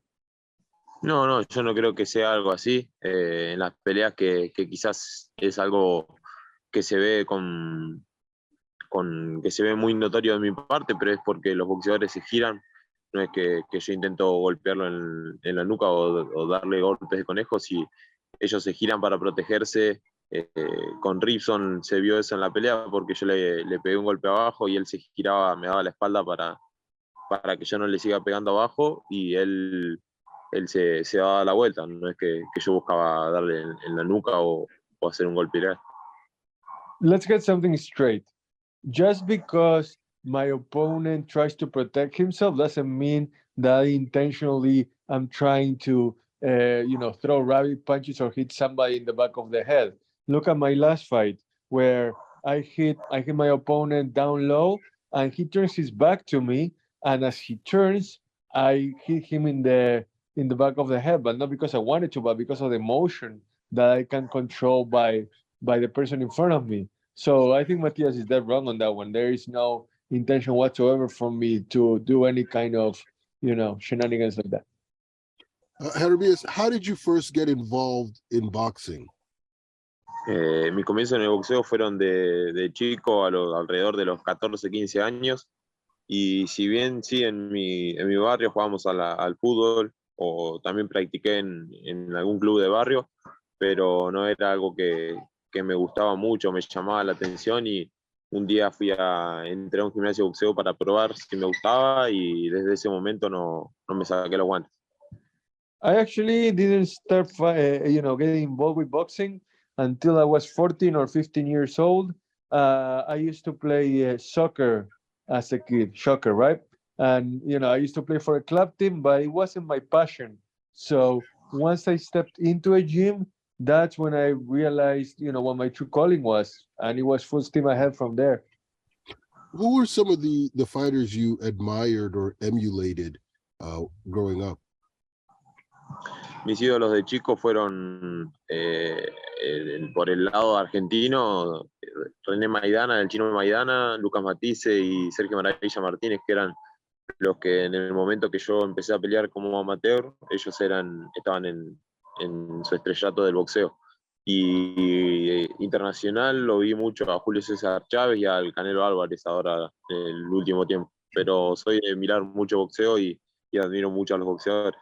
No, yo no creo que sea algo así. En las peleas que quizás es algo que se ve que se ve muy notorio de mi parte, pero es porque los boxeadores se giran, no es que yo intento golpearlo en la nuca o darle golpes de conejo. Si ellos se giran para protegerse, con Ripson se vio eso en la pelea, porque yo le pegué un golpe abajo y él se giraba, me daba la espalda para que yo no le siga pegando abajo y él se daba la vuelta, no es que yo buscaba darle en la nuca o hacer un golpe ilegal. Let's get something straight. Just because my opponent tries to protect himself doesn't mean that intentionally I'm trying to, throw rabbit punches or hit somebody in the back of the head. Look at my last fight where I hit my opponent down low and he turns his back to me, and as he turns, I hit him in the back of the head, but not because I wanted to, but because of the motion that I can control by the person in front of me. So I think Matias is dead wrong on that one. There is no intention whatsoever from me to do any kind of, shenanigans like that. Jeremias, how did you first get involved in boxing? Mi comienzo en el boxeo fueron de chico alrededor de los 14, 15 años. Y si bien sí, en mi barrio jugábamos al fútbol o también practiqué en algún club de barrio, pero no era algo que me gustaba mucho, me llamaba la atención y un día entré a un gimnasio de boxeo para probar si me gustaba y desde ese momento no me saqué los guantes. I actually didn't start, getting involved with boxing until I was 14 or 15 years old. I used to play soccer as a kid, soccer, right? And, I used to play for a club team, but it wasn't my passion. So once I stepped into a gym, that's when I realized, what my true calling was. And it was full steam ahead from there. Who were some of the fighters you admired or emulated growing up? Mis ídolos de chico fueron, por el lado argentino, René Maidana, el chino Maidana, Lucas Matisse y Sergio Maravilla Martínez, que eran los que en el momento que yo empecé a pelear como amateur, ellos estaban en su estrellato del boxeo. Y internacional lo vi mucho a Julio César Chávez y al Canelo Álvarez ahora en el último tiempo. Pero soy de mirar mucho boxeo y admiro mucho a los boxeadores.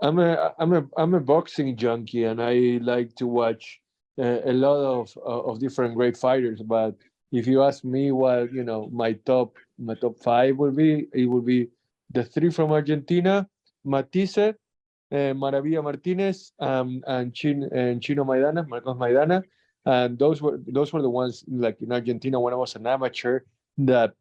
I'm a boxing junkie, and I like to watch a lot of different great fighters. But if you ask me what my top 5 would be, it would be the 3 from Argentina: Matisse, Maravilla Martinez, and Chino Maidana, Marcos Maidana, and those were the ones, like in Argentina when I was an amateur, that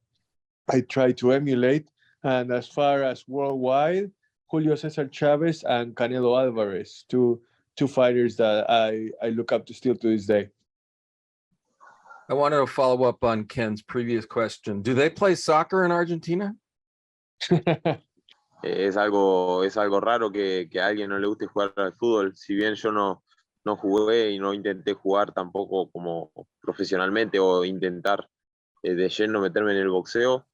I tried to emulate. And as far as worldwide, Julio César Chávez and Canelo Álvarez, two fighters that I look up to still to this day. I wanted to follow up on Ken's previous question. Do they play soccer in Argentina? Es algo raro que a alguien no le guste jugar al fútbol. Si bien yo no jugué y no intenté jugar tampoco como profesionalmente o intentar de lleno meterme en el boxeo,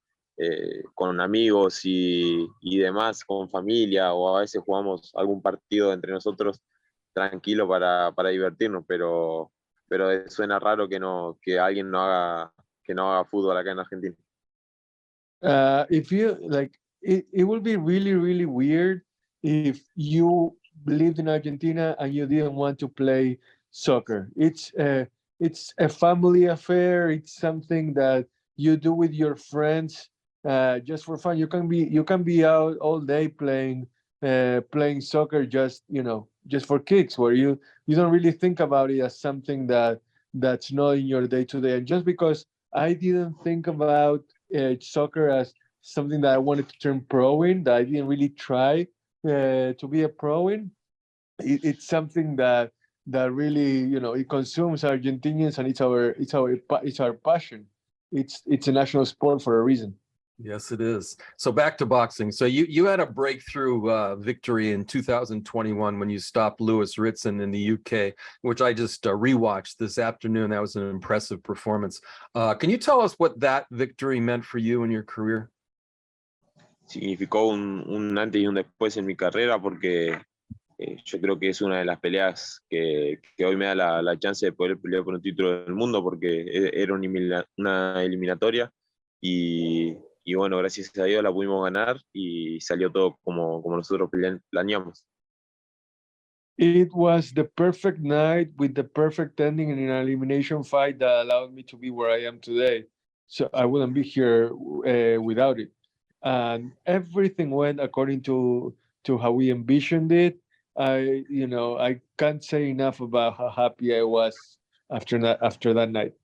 con amigos y demás, con familia, o a veces jugamos algún partido entre nosotros tranquilo para divertirnos, pero suena raro que alguien no haga fútbol acá en Argentina. If you like, it would be really, really weird if you lived in Argentina and you didn't want to play soccer. It's a family affair. It's something that you do with your friends. Just for fun. You can be out all day playing soccer, just for kicks, where you don't really think about it as something that's not in your day to day. And just because I didn't think about soccer as something that I wanted to turn pro in, that I didn't really try to be a pro in, it's something that really it consumes Argentinians, and it's our passion. It's a national sport for a reason. Yes, it is. So back to boxing. So you had a breakthrough victory in 2021 when you stopped Lewis Ritson in the UK, which I just rewatched this afternoon. That was an impressive performance. Can you tell us what that victory meant for you in your career? Significó un antes y un después en mi carrera porque yo creo que es una de las peleas que hoy me da la chance de poder pelear por un título del mundo, porque era una eliminatoria y bueno, gracias a Dios la pudimos ganar y salió todo como nosotros planeamos. It was the perfect night with the perfect ending in an elimination fight that allowed me to be where I am today. So I wouldn't be here without it. and everything went according to how we envisioned it. I can't say enough about how happy I was after that night.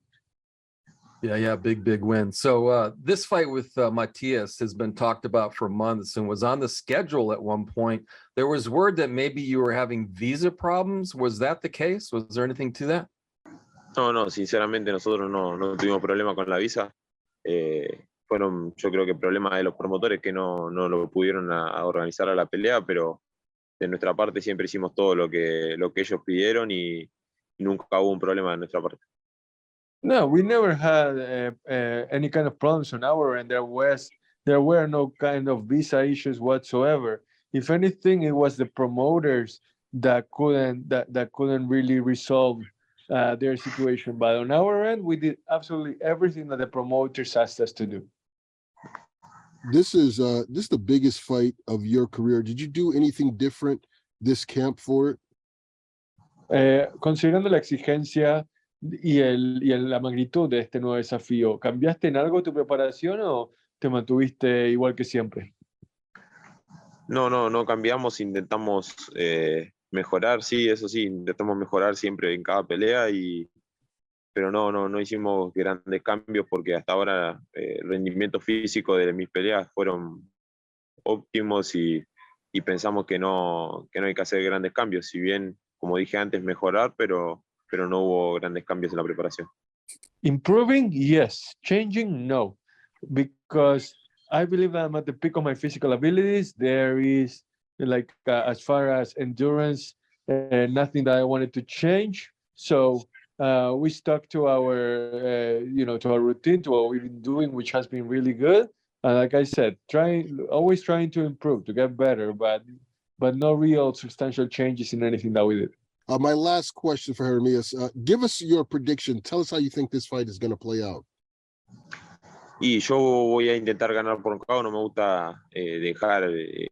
Yeah, big win. So this fight with Matias has been talked about for months and was on the schedule at one point. There was word that maybe you were having visa problems. Was that the case? Was there anything to that? No, sinceramente nosotros no tuvimos problema con la visa. Fueron, yo creo que problemas de los promotores que no lo pudieron a organizar a la pelea, pero de nuestra parte siempre hicimos todo lo que ellos pidieron y nunca hubo un problema de nuestra parte. No, we never had any kind of problems on our end. There were no kind of visa issues whatsoever. If anything, it was the promoters that couldn't really resolve their situation. But on our end, we did absolutely everything that the promoters asked us to do. This is the biggest fight of your career. Did you do anything different this camp for it? Considerando la exigencia y la magnitud de este nuevo desafío, ¿cambiaste en algo tu preparación o te mantuviste igual que siempre? No cambiamos, intentamos mejorar, sí, eso sí, intentamos mejorar siempre en cada pelea, pero no hicimos grandes cambios porque hasta ahora el rendimiento físico de mis peleas fueron óptimos y pensamos que no hay que hacer grandes cambios, si bien, como dije antes, mejorar, pero no hubo grandes cambios en la preparación. Improving, yes. Changing, no. Because I believe I'm at the peak of my physical abilities. There is, as far as endurance, nothing that I wanted to change. So we stuck to our, to our routine, to what we've been doing, which has been really good. And like I said, always trying to improve, to get better, but no real substantial changes in anything that we did. My last question for Jeremias, give us your prediction. Tell us how you think this fight is going to play out. Y yo voy a intentar ganar por nocaut, no me gusta dejar ir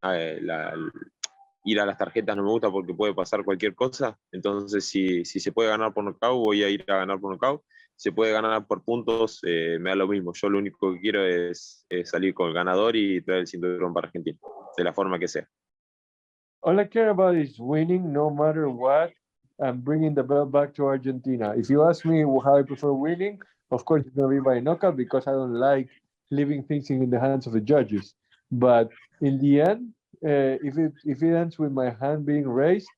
a las tarjetas, no me gusta porque puede pasar cualquier cosa. Entonces, si se puede ganar por nocaut, voy a ir a ganar por nocaut. Si se puede ganar por puntos, me da lo mismo. Yo lo único que quiero es salir con el ganador y traer el cinturón para Argentina, de la forma que sea. All I care about is winning no matter what and bringing the belt back to Argentina. If you ask me how I prefer winning, of course it's going to be by knockout because I don't like leaving things in the hands of the judges. But in the end, if it ends with my hand being raised,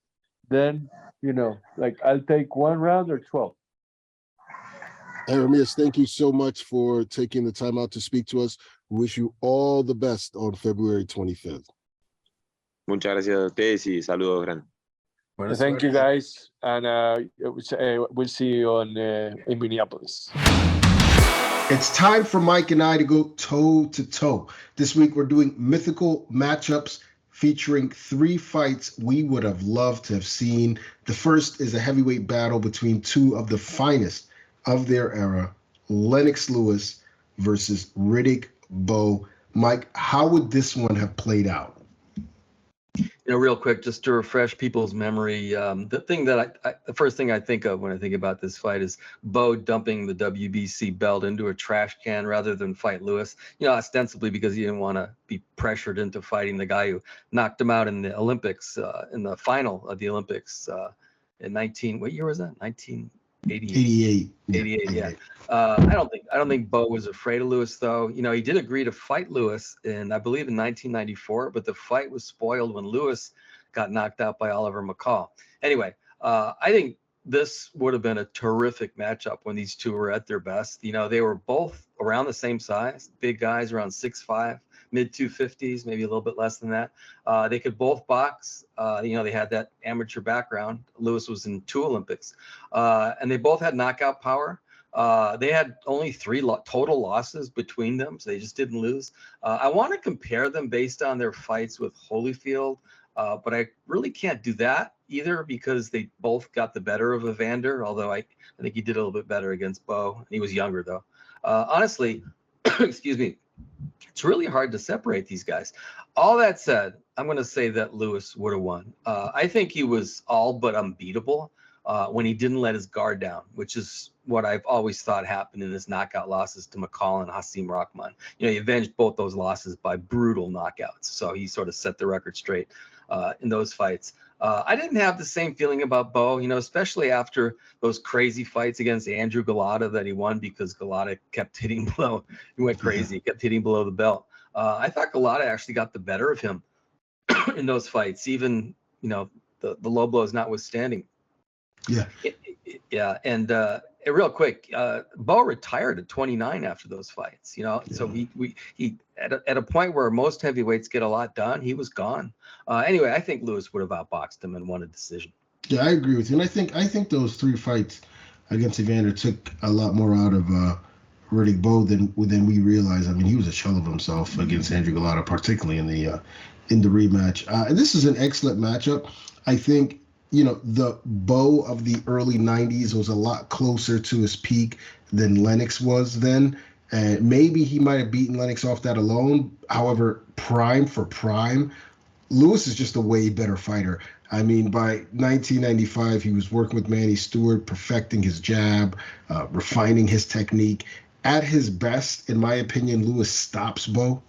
then, I'll take 1 round or 12. Jeremias, thank you so much for taking the time out to speak to us. We wish you all the best on February 25th. Muchas gracias a ustedes y saludos grandes. Thank you, guys, and we'll see you in Minneapolis. It's time for Mike and I to go toe-to-toe. This week we're doing mythical matchups featuring 3 fights we would have loved to have seen. The first is a heavyweight battle between 2 of the finest of their era, Lennox Lewis versus Riddick Bowe. Mike, how would this one have played out? Real quick, just to refresh people's memory, the first thing I think of when I think about this fight is Bowe dumping the WBC belt into a trash can rather than fight Lewis. Ostensibly because he didn't want to be pressured into fighting the guy who knocked him out in the Olympics, in the final of the Olympics in what year was that? 1988. 88, yeah. I don't think Bowe was afraid of Lewis, though. He did agree to fight Lewis I believe in 1994, but the fight was spoiled when Lewis got knocked out by Oliver McCall. Anyway, I think this would have been a terrific matchup when these two were at their best. They were both around the same size, big guys, around 6'5", mid 250s, maybe a little bit less than that. They could both box. They had that amateur background. Lewis was in 2 Olympics, and they both had knockout power. They had only 3 total losses between them, so they just didn't lose. I want to compare them based on their fights with Holyfield, but I really can't do that either because they both got the better of Evander, although I think he did a little bit better against Bowe. He was younger, though. Honestly, excuse me, it's really hard to separate these guys. All that said, I'm going to say that Lewis would have won. I think he was all but unbeatable when he didn't let his guard down, which is what I've always thought happened in his knockout losses to McCall and Hasim Rahman. He avenged both those losses by brutal knockouts. So he sort of set the record straight in those fights. I didn't have the same feeling about Bowe, especially after those crazy fights against Andrew Galata that he won because Galata kept hitting below. He went crazy. He kept hitting below the belt. I thought Galata actually got the better of him in those fights, even, the low blows notwithstanding. Yeah. And real quick, Bowe retired at 29 after those fights, so he at a point where most heavyweights get a lot done, he was gone. Anyway, I think Lewis would have outboxed him and won a decision. Yeah, I agree with you. And I think those 3 fights against Evander took a lot more out of Riddick Bowe than we realized. I mean, he was a shell of himself against Andrew Galata, particularly in the rematch. And this is an excellent matchup. I think, the Bowe of the early 90s was a lot closer to his peak than Lennox was then. And maybe he might have beaten Lennox off that alone. However, prime for prime, Lewis is just a way better fighter. I mean, by 1995, he was working with Manny Stewart, perfecting his jab, refining his technique. At his best, in my opinion, Lewis stops Bowe,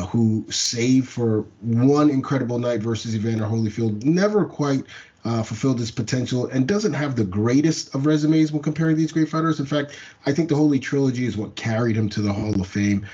who saved for one incredible night versus Evander Holyfield, never quite fulfilled his potential, and doesn't have the greatest of resumes when comparing these great fighters. In fact, I think the Holy Trilogy is what carried him to the Hall of Fame.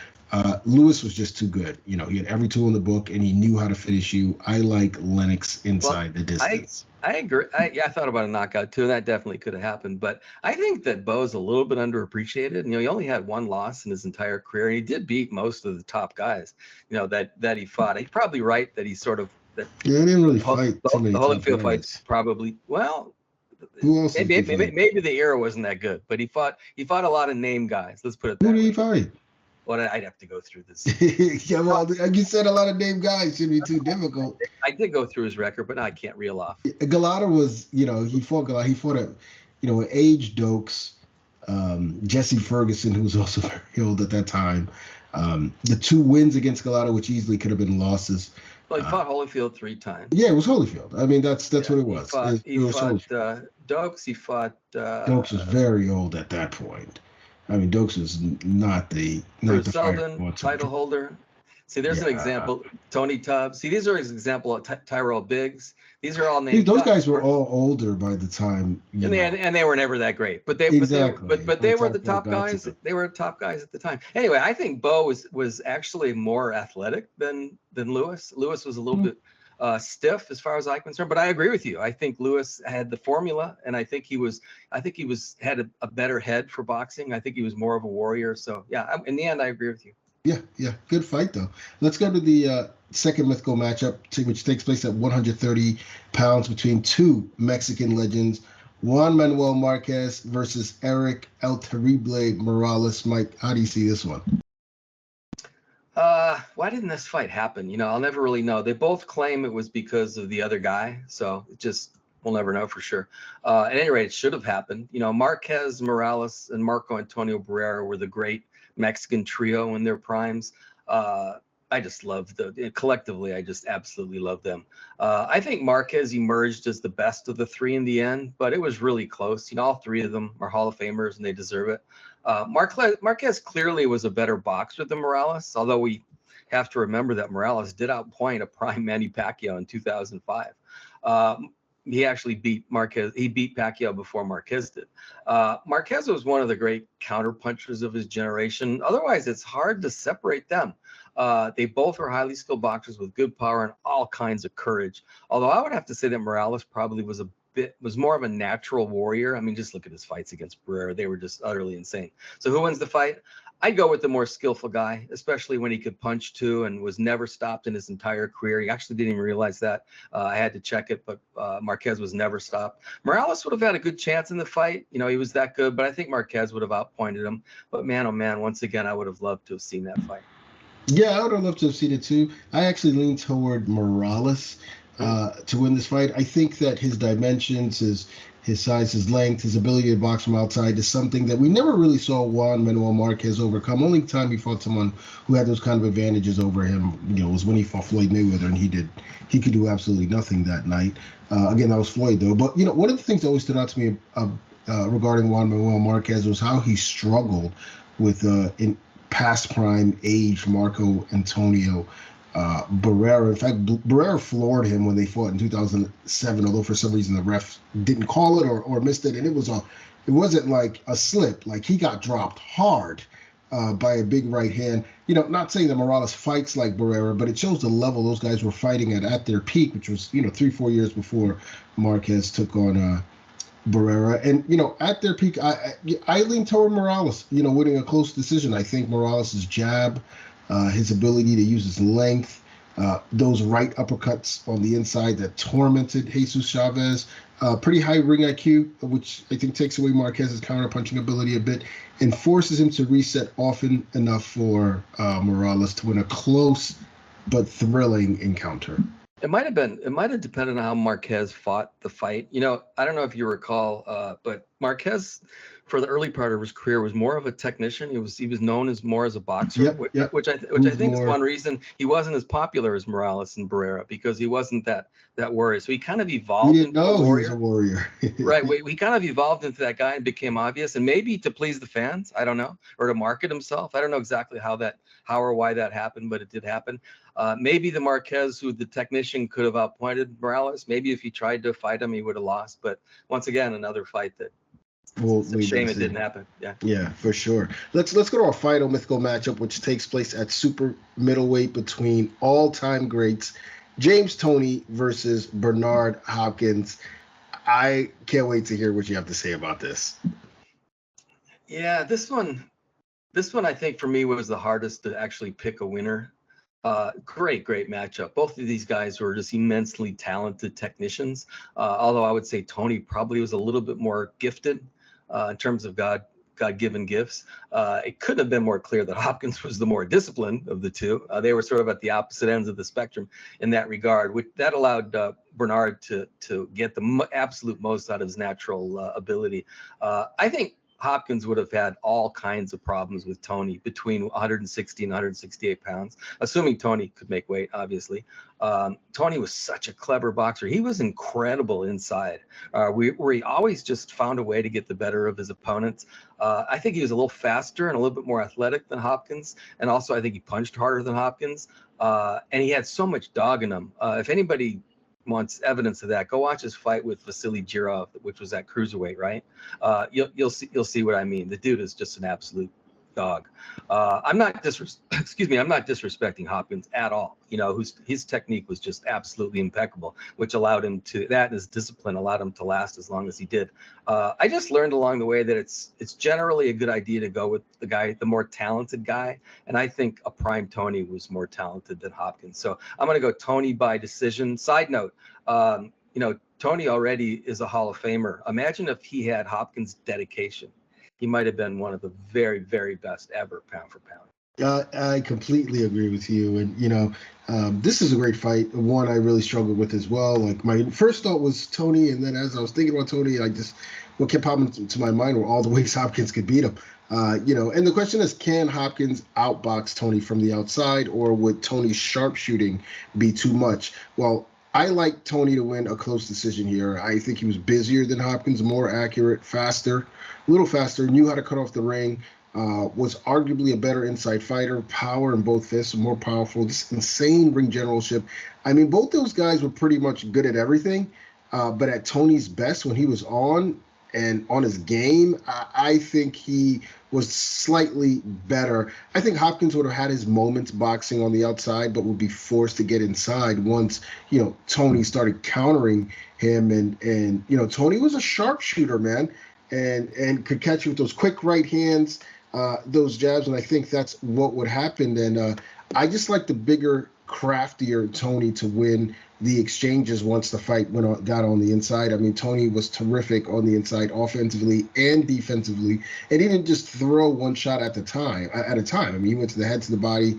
Lewis was just too good. He had every tool in the book, and he knew how to finish you. I like Lennox inside the distance. I agree. I thought about a knockout too, and that definitely could have happened. But I think that Bowe's a little bit underappreciated. He only had 1 loss in his entire career. He did beat most of the top guys, that he fought. He's probably right that he sort of he didn't really fight too many. The Holyfield fights probably Who else? Maybe the era wasn't that good, but he fought a lot of name guys. Let's put it that way. Who did he fight? Well, I'd have to go through this. Yeah, well, you said a lot of name guys shouldn't be too difficult. I did go through his record, but now I can't reel off. Galata was, he fought Galata. He fought an age Dokes, Jesse Ferguson, who was also very old at that time. The 2 wins against Galata, which easily could have been losses. Well, he fought Holyfield 3 times. Yeah, it was Holyfield. I mean, that's what it was. He fought Dokes. He fought. Dokes was very old at that point. I mean, Dokes was not the Selden, title holder. See, there's an example. Tony Tubbs. See, these are an example of Tyrell Biggs. These are all named. Those guys were all older by the time. And they were never that great. But they were the top guys. They were top guys at the time. Anyway, I think Bowe was actually more athletic than Lewis. Lewis was a little bit stiff as far as I'm concerned, but I agree with you. I think Lewis had the formula, and I think he had a better head for boxing. I think he was more of a warrior. So yeah, in the end, I agree with you. Yeah, good fight though. Let's go to the second mythical matchup, which takes place at 130 pounds between 2 Mexican legends, Juan Manuel Marquez versus Erik El Terrible Morales. Mike, how do you see this one? Why didn't this fight happen? I'll never really know. They both claim it was because of the other guy, so we'll never know for sure. At any rate, it should have happened. Marquez, Morales, and Marco Antonio Barrera were the great Mexican trio in their primes. I just love collectively. I just absolutely love them. I think Marquez emerged as the best of the 3 in the end, but it was really close. All 3 of them are Hall of Famers, and they deserve it. Marquez clearly was a better boxer than Morales, although we have to remember that Morales did outpoint a prime Manny Pacquiao in 2005. He actually beat Marquez. He beat Pacquiao before Marquez did. Marquez was one of the great counterpunchers of his generation. Otherwise, it's hard to separate them. They both are highly skilled boxers with good power and all kinds of courage. Although I would have to say that Morales probably was more of a natural warrior. I mean, just look at his fights against Barrera. They were just utterly insane. So who wins the fight? I'd go with the more skillful guy, especially when he could punch too and was never stopped in his entire career. He actually didn't even realize that. I had to check it, but Marquez was never stopped. Morales would have had a good chance in the fight. He was that good, but I think Marquez would have outpointed him. But man, oh man, once again, I would have loved to have seen that fight. Yeah, I would have loved to have seen it too. I actually lean toward Morales to win this fight. I think that his dimensions, his size, his length, his ability to box from outside is something that we never really saw Juan Manuel Marquez overcome. Only time he fought someone who had those kind of advantages over him, was when he fought Floyd Mayweather, and he could do absolutely nothing that night. Again, that was Floyd though. But one of the things that always stood out to me regarding Juan Manuel Marquez was how he struggled with in past prime age Marco Antonio Barrera. In fact, Barrera floored him when they fought in 2007, although for some reason the ref didn't call it or missed it, and it wasn't like a slip. Like, he got dropped hard by a big right hand. You know, not saying that Morales fights like Barrera, but it shows the level those guys were fighting at their peak, which was, 3-4 years before Marquez took on Barrera. And, at their peak, I lean toward Morales, winning a close decision. I think Morales' jab, his ability to use his length, those right uppercuts on the inside that tormented Jesus Chavez, pretty high ring IQ, which I think takes away Marquez's counterpunching ability a bit and forces him to reset often enough for Morales to win a close but thrilling encounter. It might have depended on how Marquez fought the fight. I don't know if you recall, but Marquez, for the early part of his career, was more of a technician. He was known as more as a boxer, which I think is one reason he wasn't as popular as Morales and Barrera, because he wasn't that warrior. So he kind of evolved into a warrior. He was a warrior. Right. We kind of evolved into that guy and became obvious, and maybe to please the fans, I don't know, or to market himself. I don't know exactly how or why that happened, but it did happen. Maybe the Marquez, who the technician, could have outpointed Morales. Maybe if he tried to fight him, he would have lost. But once again, another fight that it's a shame it didn't happen. Yeah, for sure. Let's go to our final mythical matchup, which takes place at super middleweight between all-time greats James Toney versus Bernard Hopkins. I can't wait to hear what you have to say about this. Yeah, this one I think for me was the hardest to actually pick a winner. Great matchup. Both of these guys were just immensely talented technicians. Although I would say Toney probably was a little bit more gifted in terms of God-given gifts. It couldn't have been more clear that Hopkins was the more disciplined of the two. They were sort of at the opposite ends of the spectrum in that regard, which that allowed Bernard to get the absolute most out of his natural ability. I think Hopkins would have had all kinds of problems with Toney between 160 and 168 pounds, assuming Toney could make weight, obviously. Toney was such a clever boxer. He was incredible inside, where he always just found a way to get the better of his opponents. I think he was a little faster and a little bit more athletic than Hopkins. And also, I think he punched harder than Hopkins. And he had so much dog in him. If anybody wants evidence of that, go watch his fight with Vasily Jirov, which was at cruiserweight, right? You'll see what I mean. The dude is just an absolute dog. I'm not disrespecting Hopkins at all. His technique was just absolutely impeccable, which allowed him to, that and his discipline allowed him to last as long as he did. I just learned along the way that it's generally a good idea to go with the more talented guy. And I think a prime Toney was more talented than Hopkins. So I'm going to go Toney by decision. Side note, Toney already is a Hall of Famer. Imagine if he had Hopkins' dedication. He might have been one of the very, very best ever, pound for pound. I completely agree with you. And, this is a great fight. One I really struggled with as well. Like, my first thought was Toney. And then as I was thinking about Toney, what kept popping to my mind were all the ways Hopkins could beat him. And the question is, can Hopkins outbox Toney from the outside, or would Toney's sharpshooting be too much? Well, I like Toney to win a close decision here. I think he was busier than Hopkins, more accurate, faster, a little faster, knew how to cut off the ring, was arguably a better inside fighter, power in both fists, more powerful, just insane ring generalship. I mean, both those guys were pretty much good at everything, but at Toney's best when he was on his game, I think he was slightly better. I think Hopkins would have had his moments boxing on the outside, but would be forced to get inside once, Toney started countering him. And Toney was a sharpshooter, man, and could catch you with those quick right hands, those jabs. And I think that's what would happen. And I just like the bigger, craftier Toney to win the exchanges once the fight got on the inside. I mean, Toney was terrific on the inside, offensively and defensively, and he didn't just throw one shot at a time. I mean, he went to the head, to the body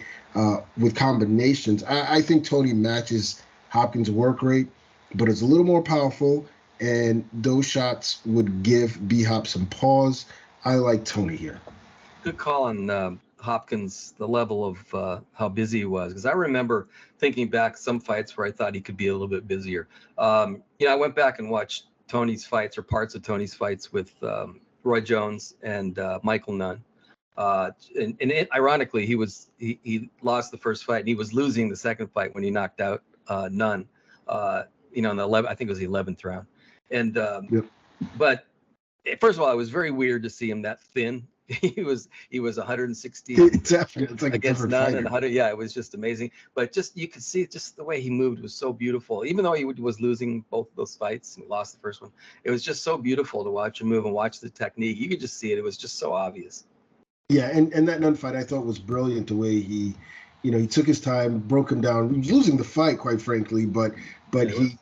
with combinations. I think Toney matches Hopkins' work rate, but it's a little more powerful, and those shots would give B-Hop some pause. I like Toney here. Good call on Hopkins, the level of how busy he was, because I remember thinking back some fights where I thought he could be a little bit busier. I went back and watched Toney's fights or parts of Toney's fights with Roy Jones and Michael Nunn. Ironically, he lost the first fight and he was losing the second fight when he knocked out Nunn. In the 11th, I think it was the 11th round. And but first of all, it was very weird to see him that thin. He was 160 against Nunn and 100. Yeah, it was just amazing. But just you could see just the way he moved was so beautiful. Even though he was losing both of those fights and lost the first one, it was just so beautiful to watch him move and watch the technique. You could just see it. It was just so obvious. Yeah, and that Nunn fight I thought was brilliant. The way he took his time, broke him down. He was losing the fight, quite frankly, but he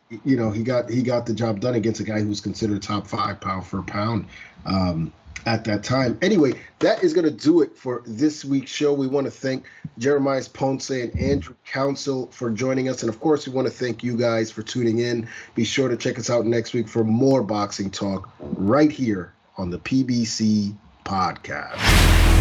got the job done against a guy who was considered top 5 pound for pound at that time. Anyway, that is going to do it for this week's show. We want to thank Jeremias Ponce and Andrew Council for joining us. And, of course, we want to thank you guys for tuning in. Be sure to check us out next week for more boxing talk right here on the PBC Podcast.